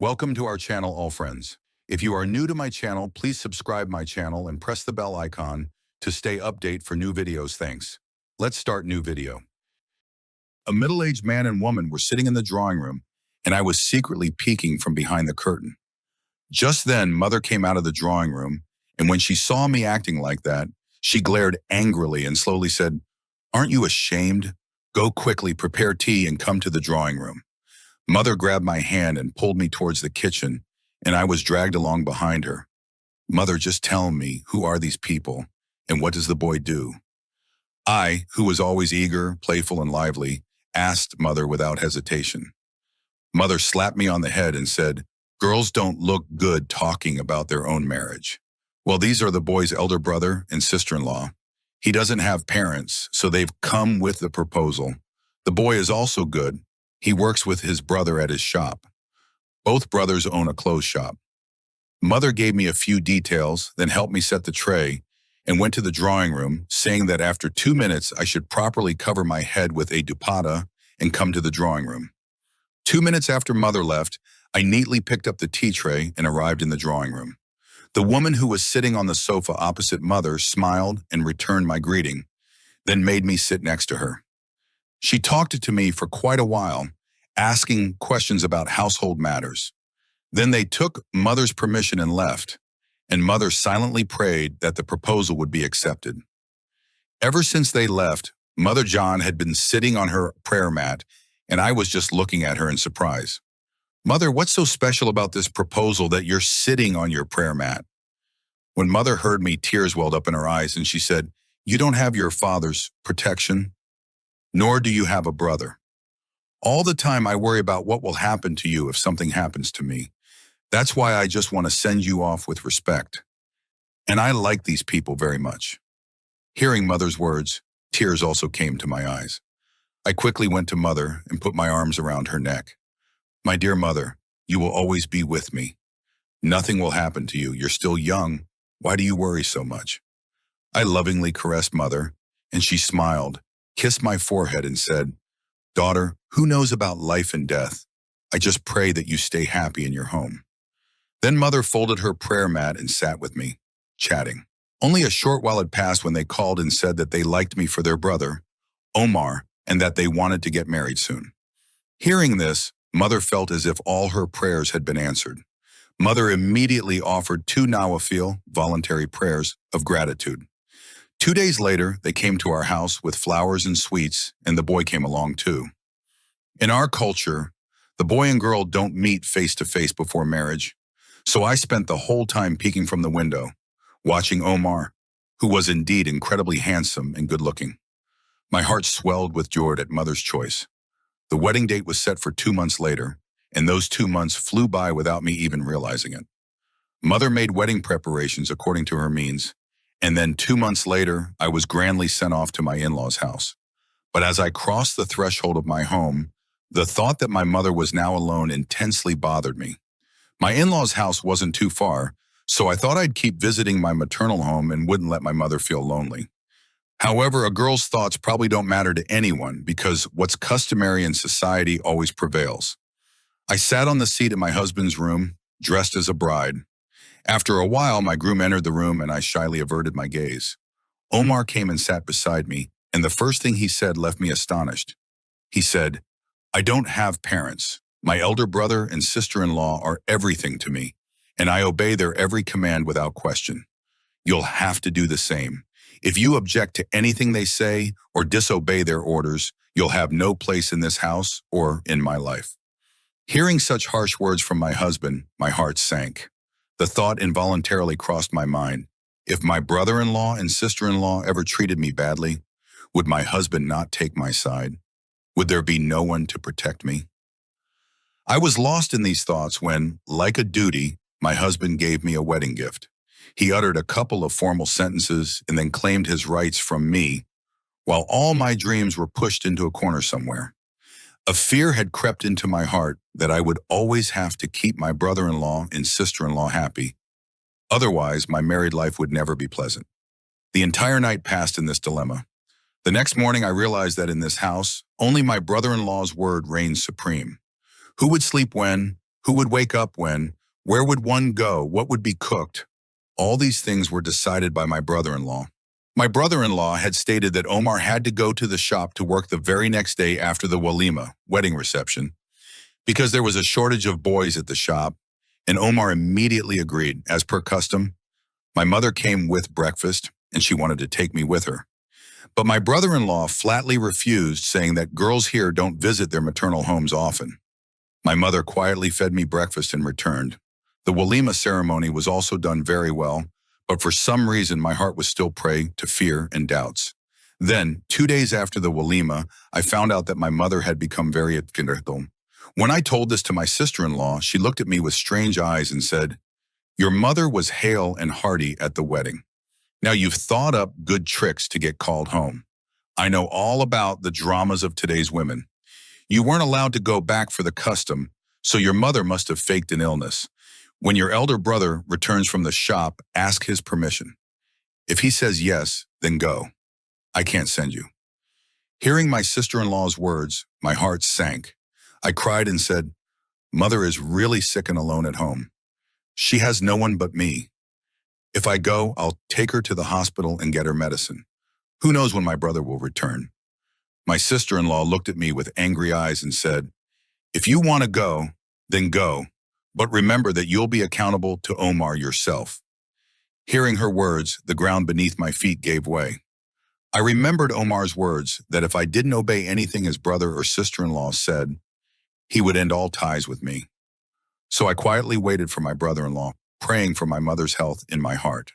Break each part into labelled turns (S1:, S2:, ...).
S1: Welcome to our channel, all friends. If you are new to my channel, please subscribe my channel and press the bell icon to stay update for new videos. Thanks. Let's start new video. A middle-aged man and woman were sitting in the drawing room, and I was secretly peeking from behind the curtain. Just then, Mother came out of the drawing room, and when she saw me acting like that, she glared angrily and slowly said, "Aren't you ashamed? Go quickly, prepare tea, and come to the drawing room." Mother grabbed my hand and pulled me towards the kitchen, and I was dragged along behind her. "Mother, just tell me, who are these people, and what does the boy do?" I, who was always eager, playful, and lively, asked Mother without hesitation. Mother slapped me on the head and said, "Girls don't look good talking about their own marriage." "Well, these are the boy's elder brother and sister-in-law. He doesn't have parents, so they've come with the proposal. The boy is also good. He works with his brother at his shop. Both brothers own a clothes shop." Mother gave me a few details, then helped me set the tray, and went to the drawing room, saying that after 2 minutes I should properly cover my head with a dupatta and come to the drawing room. 2 minutes after Mother left, I neatly picked up the tea tray and arrived in the drawing room. The woman who was sitting on the sofa opposite Mother smiled and returned my greeting, then made me sit next to her. She talked to me for quite a while, asking questions about household matters. Then they took Mother's permission and left, and Mother silently prayed that the proposal would be accepted. Ever since they left, Mother John had been sitting on her prayer mat, and I was just looking at her in surprise. "Mother, what's so special about this proposal that you're sitting on your prayer mat?" When Mother heard me, tears welled up in her eyes, and she said, "You don't have your father's protection, nor do you have a brother. All the time I worry about what will happen to you if something happens to me. That's why I just want to send you off with respect. And I like these people very much." Hearing Mother's words, tears also came to my eyes. I quickly went to Mother and put my arms around her neck. "My dear Mother, you will always be with me. Nothing will happen to you. You're still young. Why do you worry so much?" I lovingly caressed Mother, and she smiled, kissed my forehead, and said, "Daughter, who knows about life and death? I just pray that you stay happy in your home." Then Mother folded her prayer mat and sat with me, chatting. Only a short while had passed when they called and said that they liked me for their brother, Omar, and that they wanted to get married soon. Hearing this, Mother felt as if all her prayers had been answered. Mother immediately offered 2 nawafil, voluntary prayers, of gratitude. 2 days later, they came to our house with flowers and sweets, and the boy came along too. In our culture, the boy and girl don't meet face to face before marriage, so I spent the whole time peeking from the window, watching Omar, who was indeed incredibly handsome and good-looking. My heart swelled with joy at Mother's choice. The wedding date was set for 2 months later, and those 2 months flew by without me even realizing it. Mother made wedding preparations according to her means, and then 2 months later, I was grandly sent off to my in-laws' house. But as I crossed the threshold of my home, the thought that my mother was now alone intensely bothered me. My in-laws' house wasn't too far, so I thought I'd keep visiting my maternal home and wouldn't let my mother feel lonely. However, a girl's thoughts probably don't matter to anyone because what's customary in society always prevails. I sat on the seat in my husband's room, dressed as a bride. After a while, my groom entered the room and I shyly averted my gaze. Omar came and sat beside me, and the first thing he said left me astonished. He said, "I don't have parents. My elder brother and sister-in-law are everything to me, and I obey their every command without question. You'll have to do the same. If you object to anything they say or disobey their orders, you'll have no place in this house or in my life." Hearing such harsh words from my husband, my heart sank. The thought involuntarily crossed my mind. If my brother-in-law and sister-in-law ever treated me badly, would my husband not take my side? Would there be no one to protect me? I was lost in these thoughts when, like a duty, my husband gave me a wedding gift. He uttered a couple of formal sentences and then claimed his rights from me, while all my dreams were pushed into a corner somewhere. A fear had crept into my heart that I would always have to keep my brother-in-law and sister-in-law happy. Otherwise, my married life would never be pleasant. The entire night passed in this dilemma. The next morning, I realized that in this house, only my brother-in-law's word reigned supreme. Who would sleep when, Who would wake up when? Where would one go? What would be cooked? All these things were decided by my brother-in-law. My brother-in-law had stated that Omar had to go to the shop to work the very next day after the walima, wedding reception, because there was a shortage of boys at the shop, and Omar immediately agreed, as per custom. My mother came with breakfast, and she wanted to take me with her. But my brother-in-law flatly refused, saying that girls here don't visit their maternal homes often. My mother quietly fed me breakfast and returned. The walima ceremony was also done very well, but for some reason my heart was still prey to fear and doubts. Then, 2 days after the walima, I found out that my mother had become very upset. When I told this to my sister-in-law, she looked at me with strange eyes and said, "Your mother was hale and hearty at the wedding. Now you've thought up good tricks to get called home. I know all about the dramas of today's women. You weren't allowed to go back for the custom, so your mother must have faked an illness. When your elder brother returns from the shop, ask his permission. If he says yes, then go. I can't send you." Hearing my sister-in-law's words, my heart sank. I cried and said, "Mother is really sick and alone at home. She has no one but me. If I go, I'll take her to the hospital and get her medicine. Who knows when my brother will return?" My sister-in-law looked at me with angry eyes and said, "If you want to go, then go, but remember that you'll be accountable to Omar yourself." Hearing her words, the ground beneath my feet gave way. I remembered Omar's words that if I didn't obey anything his brother or sister-in-law said, he would end all ties with me. So I quietly waited for my brother-in-law, praying for my mother's health in my heart.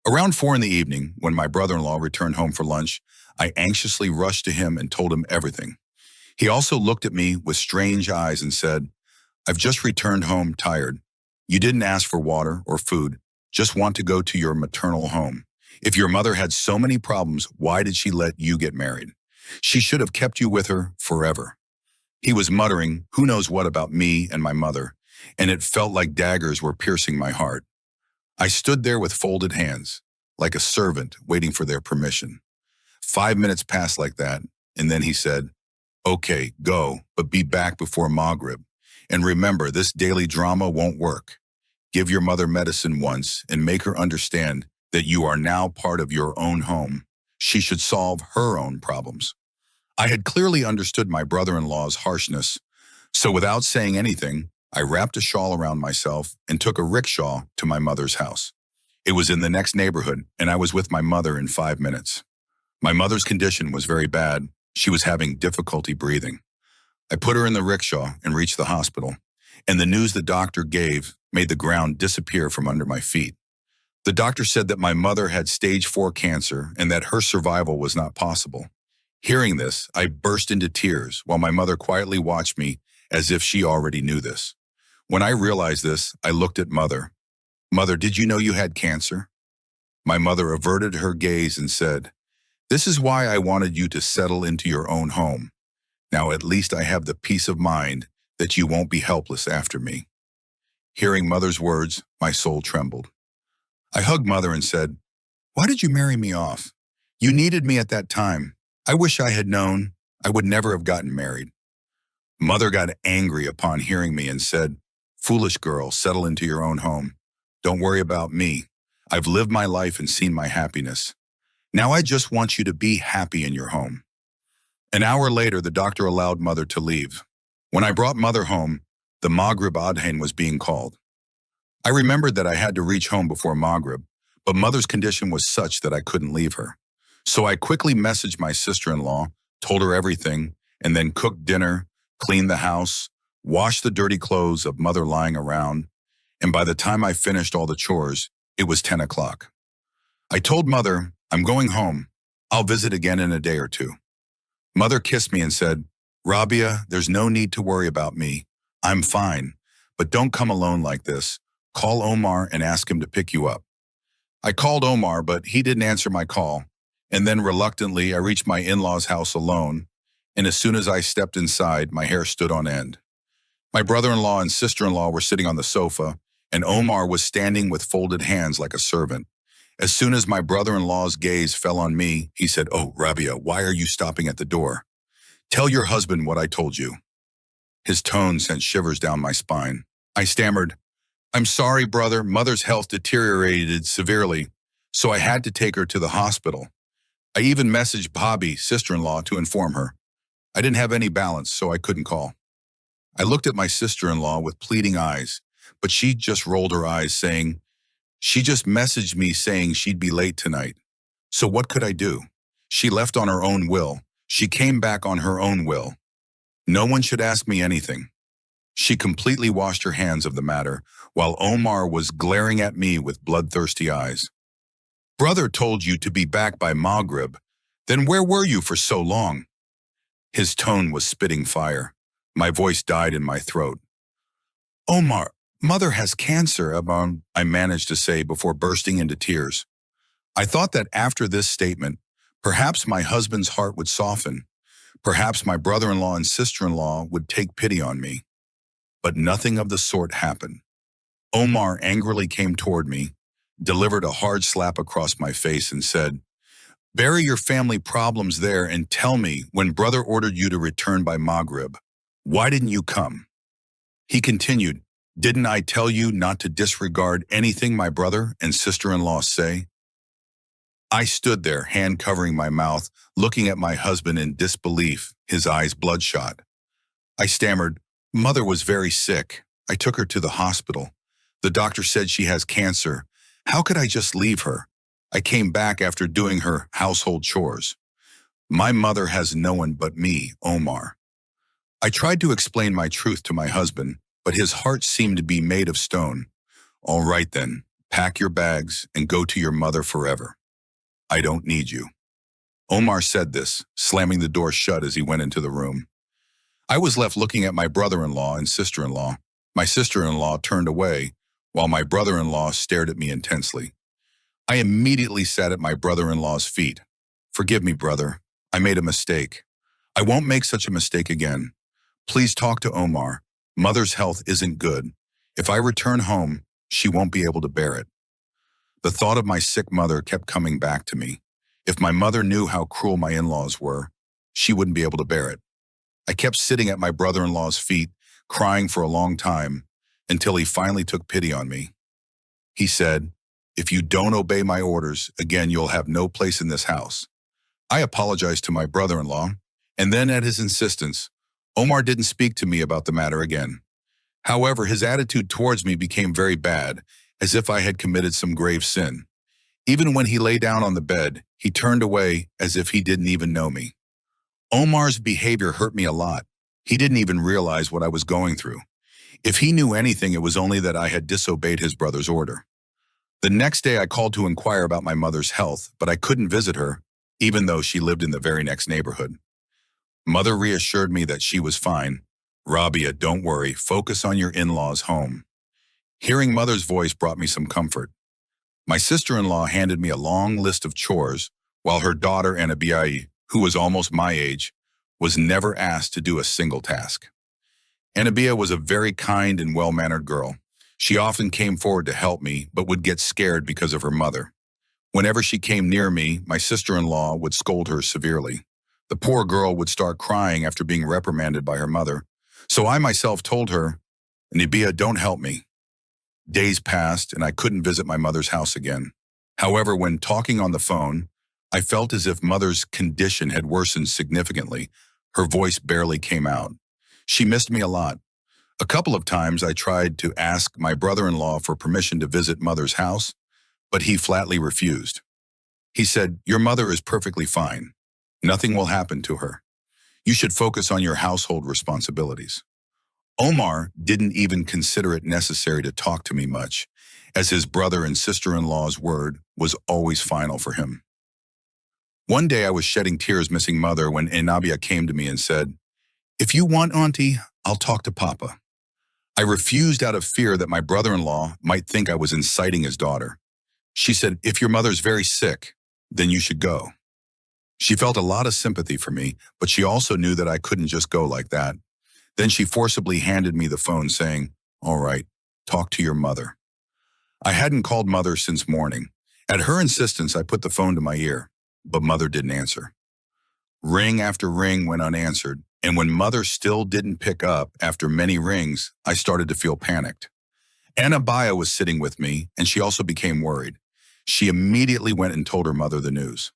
S1: Around 4 in the evening, when my brother-in-law returned home for lunch, I anxiously rushed to him and told him everything. He also looked at me with strange eyes and said, "I've just returned home tired. You didn't ask for water or food, just want to go to your maternal home. If your mother had so many problems, why did she let you get married? She should have kept you with her forever." He was muttering, who knows what about me and my mother, and it felt like daggers were piercing my heart. I stood there with folded hands, like a servant waiting for their permission. 5 minutes passed like that, and then he said, "Okay, go, but be back before Maghrib. And remember, this daily drama won't work. Give your mother medicine once and make her understand that you are now part of your own home. She should solve her own problems." I had clearly understood my brother-in-law's harshness, so without saying anything, I wrapped a shawl around myself and took a rickshaw to my mother's house. It was in the next neighborhood, and I was with my mother in 5 minutes. My mother's condition was very bad. She was having difficulty breathing. I put her in the rickshaw and reached the hospital, and the news the doctor gave made the ground disappear from under my feet. The doctor said that my mother had stage 4 cancer and that her survival was not possible. Hearing this, I burst into tears while my mother quietly watched me as if she already knew this. When I realized this, I looked at Mother. "Mother, did you know you had cancer?" My mother averted her gaze and said, "This is why I wanted you to settle into your own home. Now at least I have the peace of mind that you won't be helpless after me." Hearing Mother's words, my soul trembled. I hugged Mother and said, "Why did you marry me off? You needed me at that time. I wish I had known. I would never have gotten married." Mother got angry upon hearing me and said, "Foolish girl, settle into your own home. Don't worry about me. I've lived my life and seen my happiness. Now I just want you to be happy in your home." An hour later, the doctor allowed Mother to leave. When I brought Mother home, the Maghrib Adhan was being called. I remembered that I had to reach home before Maghrib, but Mother's condition was such that I couldn't leave her. So I quickly messaged my sister-in-law, told her everything, and then cooked dinner, cleaned the house, washed the dirty clothes of Mother lying around, and by the time I finished all the chores, it was 10 o'clock. I told Mother, "I'm going home. I'll visit again in a day or 2. Mother kissed me and said, "Rabia, there's no need to worry about me. I'm fine, but don't come alone like this. Call Omar and ask him to pick you up." I called Omar, but he didn't answer my call, and then reluctantly I reached my in-laws' house alone, and as soon as I stepped inside, my hair stood on end. My brother-in-law and sister-in-law were sitting on the sofa, and Omar was standing with folded hands like a servant. As soon as my brother-in-law's gaze fell on me, he said, "Oh, Rabia, why are you stopping at the door? Tell your husband what I told you." His tone sent shivers down my spine. I stammered, "I'm sorry, brother. Mother's health deteriorated severely, so I had to take her to the hospital. I even messaged Bobby, sister-in-law, to inform her. I didn't have any balance, so I couldn't call." I looked at my sister-in-law with pleading eyes, but she just rolled her eyes, saying, "She just messaged me saying she'd be late tonight. So what could I do? She left on her own will. She came back on her own will. No one should ask me anything." She completely washed her hands of the matter, while Omar was glaring at me with bloodthirsty eyes. "Brother told you to be back by Maghrib. Then where were you for so long?" His tone was spitting fire. My voice died in my throat. "Omar, mother has cancer," I managed to say before bursting into tears. I thought that after this statement, perhaps my husband's heart would soften. Perhaps my brother-in-law and sister-in-law would take pity on me. But nothing of the sort happened. Omar angrily came toward me, delivered a hard slap across my face, and said, "Bury your family problems there and tell me, when brother ordered you to return by Maghrib, why didn't you come?" He continued, "Didn't I tell you not to disregard anything my brother and sister-in-law say?" I stood there, hand covering my mouth, looking at my husband in disbelief, his eyes bloodshot. I stammered, "Mother was very sick. I took her to the hospital. The doctor said she has cancer. How could I just leave her? I came back after doing her household chores. My mother has no one but me, Omar." I tried to explain my truth to my husband, but his heart seemed to be made of stone. "All right then, pack your bags and go to your mother forever. I don't need you." Omar said this, slamming the door shut as he went into the room. I was left looking at my brother-in-law and sister-in-law. My sister-in-law turned away, while my brother-in-law stared at me intensely. I immediately sat at my brother-in-law's feet. "Forgive me, brother. I made a mistake. I won't make such a mistake again. Please talk to Omar. Mother's health isn't good. If I return home, she won't be able to bear it." The thought of my sick mother kept coming back to me. If my mother knew how cruel my in-laws were, she wouldn't be able to bear it. I kept sitting at my brother-in-law's feet, crying for a long time, until he finally took pity on me. He said, "If you don't obey my orders, again you'll have no place in this house." I apologized to my brother-in-law, and then at his insistence, Omar didn't speak to me about the matter again. However, his attitude towards me became very bad, as if I had committed some grave sin. Even when he lay down on the bed, he turned away as if he didn't even know me. Omar's behavior hurt me a lot. He didn't even realize what I was going through. If he knew anything, it was only that I had disobeyed his brother's order. The next day I called to inquire about my mother's health, but I couldn't visit her, even though she lived in the very next neighborhood. Mother reassured me that she was fine. "Rabia, don't worry, focus on your in-laws' home." Hearing Mother's voice brought me some comfort. My sister-in-law handed me a long list of chores, while her daughter Anabia, who was almost my age, was never asked to do a single task. Anabia was a very kind and well-mannered girl. She often came forward to help me, but would get scared because of her mother. Whenever she came near me, my sister-in-law would scold her severely. The poor girl would start crying after being reprimanded by her mother. So I myself told her, "Anabia, don't help me." Days passed, and I couldn't visit my mother's house again. However, when talking on the phone, I felt as if Mother's condition had worsened significantly. Her voice barely came out. She missed me a lot. A couple of times I tried to ask my brother-in-law for permission to visit Mother's house, but he flatly refused. He said, "Your mother is perfectly fine. Nothing will happen to her. You should focus on your household responsibilities." Omar didn't even consider it necessary to talk to me much, as his brother and sister-in-law's word was always final for him. One day I was shedding tears missing Mother when Anabia came to me and said, "If you want, Auntie, I'll talk to Papa." I refused out of fear that my brother-in-law might think I was inciting his daughter. She said, "If your mother's very sick, then you should go." She felt a lot of sympathy for me, but she also knew that I couldn't just go like that. Then she forcibly handed me the phone saying, "All right, talk to your mother." I hadn't called Mother since morning. At her insistence, I put the phone to my ear, but Mother didn't answer. Ring after ring went unanswered, And when mother still didn't pick up after many rings, I started to feel panicked. Anabaya was sitting with me, and she also became worried. She immediately went and told her mother the news.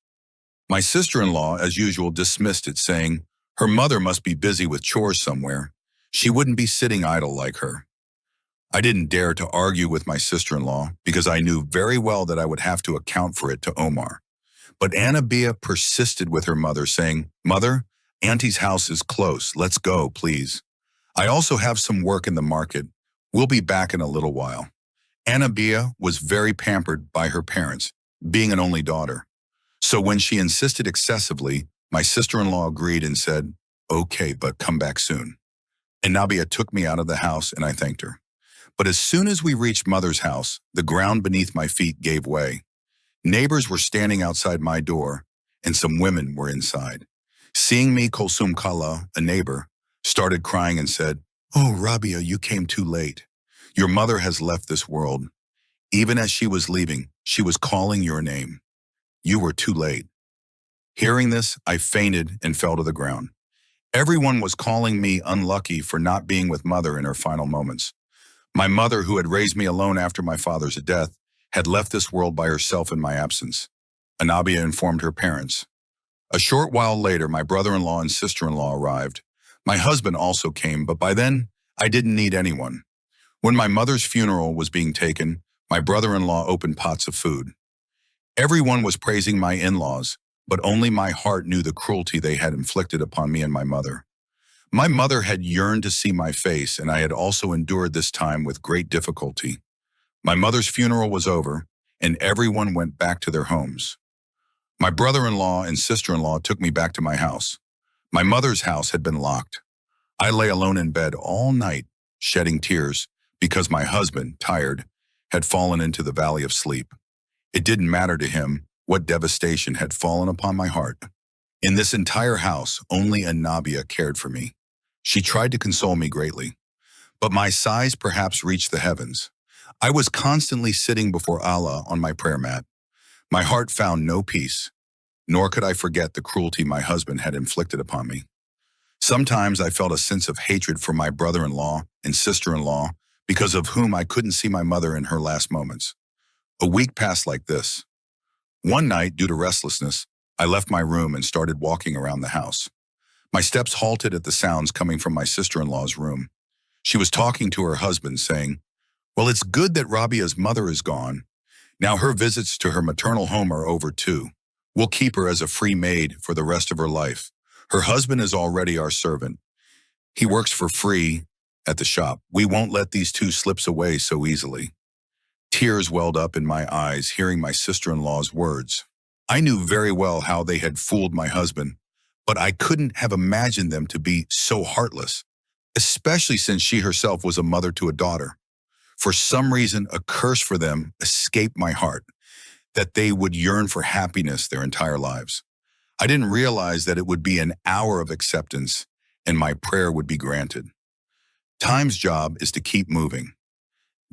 S1: My sister-in-law, as usual, dismissed it, saying her mother must be busy with chores somewhere. She wouldn't be sitting idle like her. I didn't dare to argue with my sister-in-law because I knew very well that I would have to account for it to Omar. But Anabia persisted with her mother, saying, "Mother, Auntie's house is close. Let's go, please. I also have some work in the market. We'll be back in a little while." Anabia was very pampered by her parents, being an only daughter. So when she insisted excessively, my sister-in-law agreed and said, "Okay, but come back soon." Anabia took me out of the house and I thanked her. But as soon as we reached mother's house, the ground beneath my feet gave way. Neighbors were standing outside my door, and some women were inside. Seeing me, Kulsum Kala, a neighbor, started crying and said, "Oh, Rabia, you came too late. Your mother has left this world. Even as she was leaving, she was calling your name. You were too late." Hearing this, I fainted and fell to the ground. Everyone was calling me unlucky for not being with mother in her final moments. My mother, who had raised me alone after my father's death, had left this world by herself in my absence. Anabia informed her parents. A short while later, my brother-in-law and sister-in-law arrived. My husband also came, but by then, I didn't need anyone. When my mother's funeral was being taken, my brother-in-law opened pots of food. Everyone was praising my in-laws, but only my heart knew the cruelty they had inflicted upon me and my mother. My mother had yearned to see my face, and I had also endured this time with great difficulty. My mother's funeral was over, and everyone went back to their homes. My brother-in-law and sister-in-law took me back to my house. My mother's house had been locked. I lay alone in bed all night, shedding tears, because my husband, tired, had fallen into the valley of sleep. It didn't matter to him what devastation had fallen upon my heart. In this entire house, only Anabia cared for me. She tried to console me greatly, but my sighs perhaps reached the heavens. I was constantly sitting before Allah on my prayer mat. My heart found no peace, nor could I forget the cruelty my husband had inflicted upon me. Sometimes I felt a sense of hatred for my brother-in-law and sister-in-law because of whom I couldn't see my mother in her last moments. A week passed like this. One night, due to restlessness, I left my room and started walking around the house. My steps halted at the sounds coming from my sister-in-law's room. She was talking to her husband, saying, "Well, it's good that Rabia's mother is gone. Now her visits to her maternal home are over too. We'll keep her as a free maid for the rest of her life. Her husband is already our servant. He works for free at the shop. We won't let these two slips away so easily." Tears welled up in my eyes hearing my sister-in-law's words. I knew very well how they had fooled my husband, but I couldn't have imagined them to be so heartless, especially since she herself was a mother to a daughter. For some reason, a curse for them escaped my heart, that they would yearn for happiness their entire lives. I didn't realize that it would be an hour of acceptance and my prayer would be granted. Time's job is to keep moving.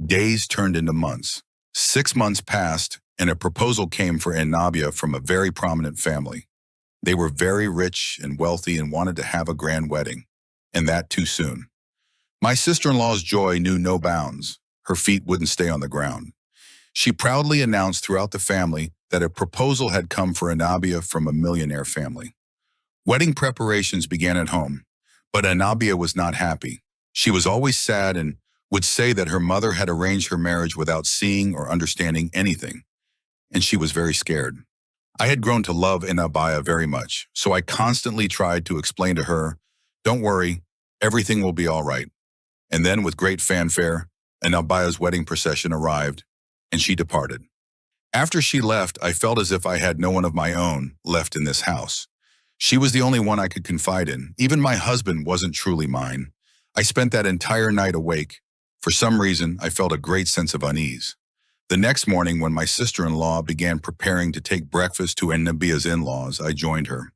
S1: Days turned into months. 6 months passed, and a proposal came for Anabia from a very prominent family. They were very rich and wealthy and wanted to have a grand wedding, and that too soon. My sister-in-law's joy knew no bounds. Her feet wouldn't stay on the ground. She proudly announced throughout the family that a proposal had come for Anabia from a millionaire family. Wedding preparations began at home, but Anabia was not happy. She was always sad and would say that her mother had arranged her marriage without seeing or understanding anything, and she was very scared. I had grown to love Anabia very much, so I constantly tried to explain to her, "Don't worry, everything will be all right." And then with great fanfare, Anabia's wedding procession arrived, and she departed. After she left, I felt as if I had no one of my own left in this house. She was the only one I could confide in. Even my husband wasn't truly mine. I spent that entire night awake. For some reason, I felt a great sense of unease. The next morning, when my sister-in-law began preparing to take breakfast to Anabia's in-laws, I joined her.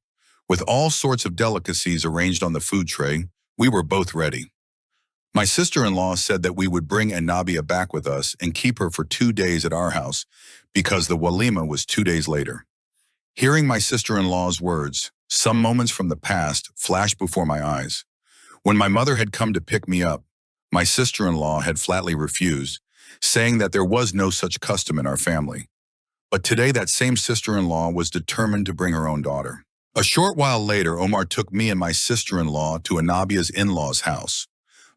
S1: With all sorts of delicacies arranged on the food tray, we were both ready. My sister-in-law said that we would bring Anabia back with us and keep her for 2 days at our house because the walima was 2 days later. Hearing my sister-in-law's words, Some moments from the past flashed before my eyes. When my mother had come to pick me up, my sister-in-law had flatly refused, saying that there was no such custom in our family. But today that same sister-in-law was determined to bring her own daughter. A short while later, Omar took me and my sister-in-law to Anabia's in-laws' house.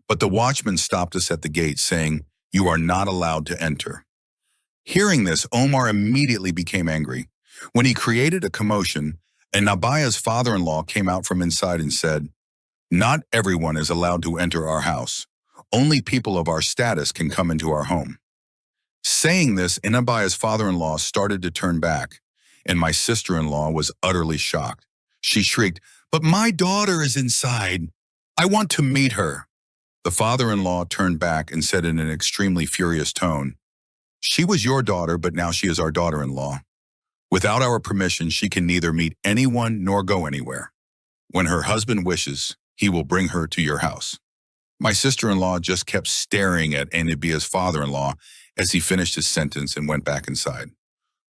S1: But the watchman stopped us at the gate, saying, "You are not allowed to enter." Hearing this, Omar immediately became angry. When he created a commotion, and Nabia's father-in-law came out from inside and said, "Not everyone is allowed to enter our house. Only people of our status can come into our home." Saying this, Nabia's father-in-law started to turn back, and my sister-in-law was utterly shocked. She shrieked, "But my daughter is inside. I want to meet her." The father-in-law turned back and said in an extremely furious tone, "She was your daughter, but now she is our daughter-in-law. Without our permission, she can neither meet anyone nor go anywhere. When her husband wishes, he will bring her to your house." My sister-in-law just kept staring at Anabia's father-in-law as he finished his sentence and went back inside.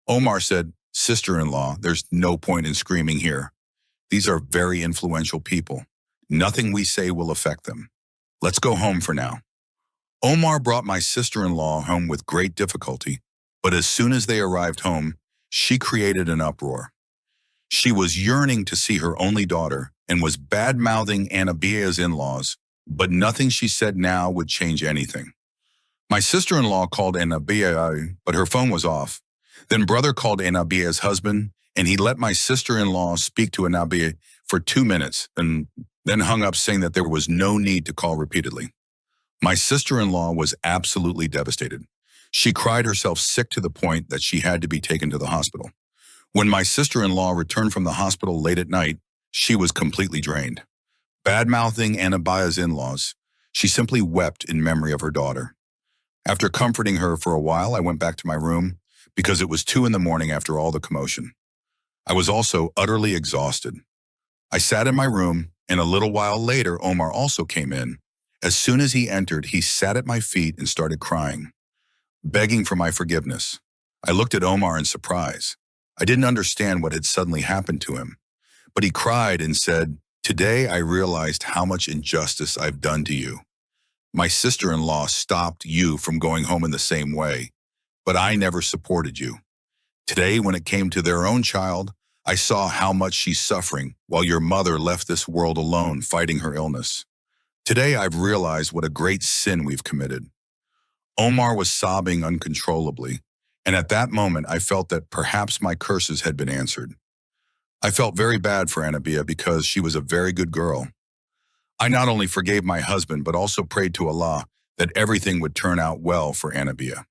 S1: Omar said, "Sister-in-law, there's no point in screaming here. These are very influential people. Nothing we say will affect them. Let's go home for now." Omar brought my sister-in-law home with great difficulty, but as soon as they arrived home, she created an uproar. She was yearning to see her only daughter and was bad-mouthing Anabia's in-laws, but nothing she said now would change anything. My sister-in-law called Anabia, but her phone was off. Then brother called Anabia's husband, and he let my sister-in-law speak to Anabia for 2 minutes, and then hung up saying that there was no need to call repeatedly. My sister-in-law was absolutely devastated. She cried herself sick to the point that she had to be taken to the hospital. When my sister-in-law returned from the hospital late at night, she was completely drained. Bad-mouthing Anabia's in-laws, she simply wept in memory of her daughter. After comforting her for a while, I went back to my room because it was 2 in the morning after all the commotion. I was also utterly exhausted. I sat in my room, and a little while later, Omar also came in. As soon as he entered, he sat at my feet and started crying, begging for my forgiveness. I looked at Omar in surprise. I didn't understand what had suddenly happened to him, but he cried and said, "Today I realized how much injustice I've done to you. My sister-in-law stopped you from going home in the same way, but I never supported you. Today, when it came to their own child, I saw how much she's suffering while your mother left this world alone fighting her illness. Today I've realized what a great sin we've committed." Omar was sobbing uncontrollably, and at that moment I felt that perhaps my curses had been answered. I felt very bad for Anabia because she was a very good girl. I not only forgave my husband but also prayed to Allah that everything would turn out well for Anabia.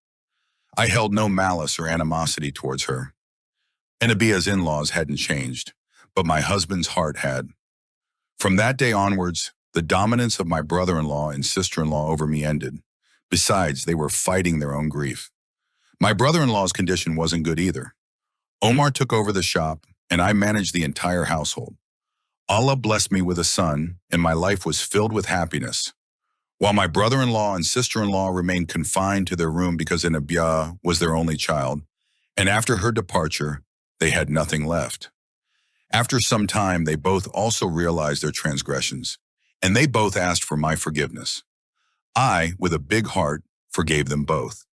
S1: I held no malice or animosity towards her. Anabia's in-laws hadn't changed, but my husband's heart had. From that day onwards, the dominance of my brother-in-law and sister-in-law over me ended. Besides, they were fighting their own grief. My brother-in-law's condition wasn't good either. Omar took over the shop, and I managed the entire household. Allah blessed me with a son, and my life was filled with happiness. While my brother-in-law and sister-in-law remained confined to their room because Anabia was their only child, and after her departure, they had nothing left. After some time, they both also realized their transgressions, and they both asked for my forgiveness. I, with a big heart, forgave them both.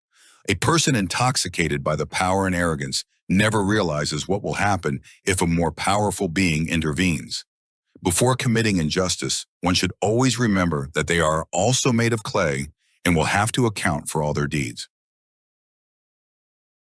S1: A person intoxicated by the power and arrogance never realizes what will happen if a more powerful being intervenes. Before committing injustice, one should always remember that they are also made of clay and will have to account for all their deeds.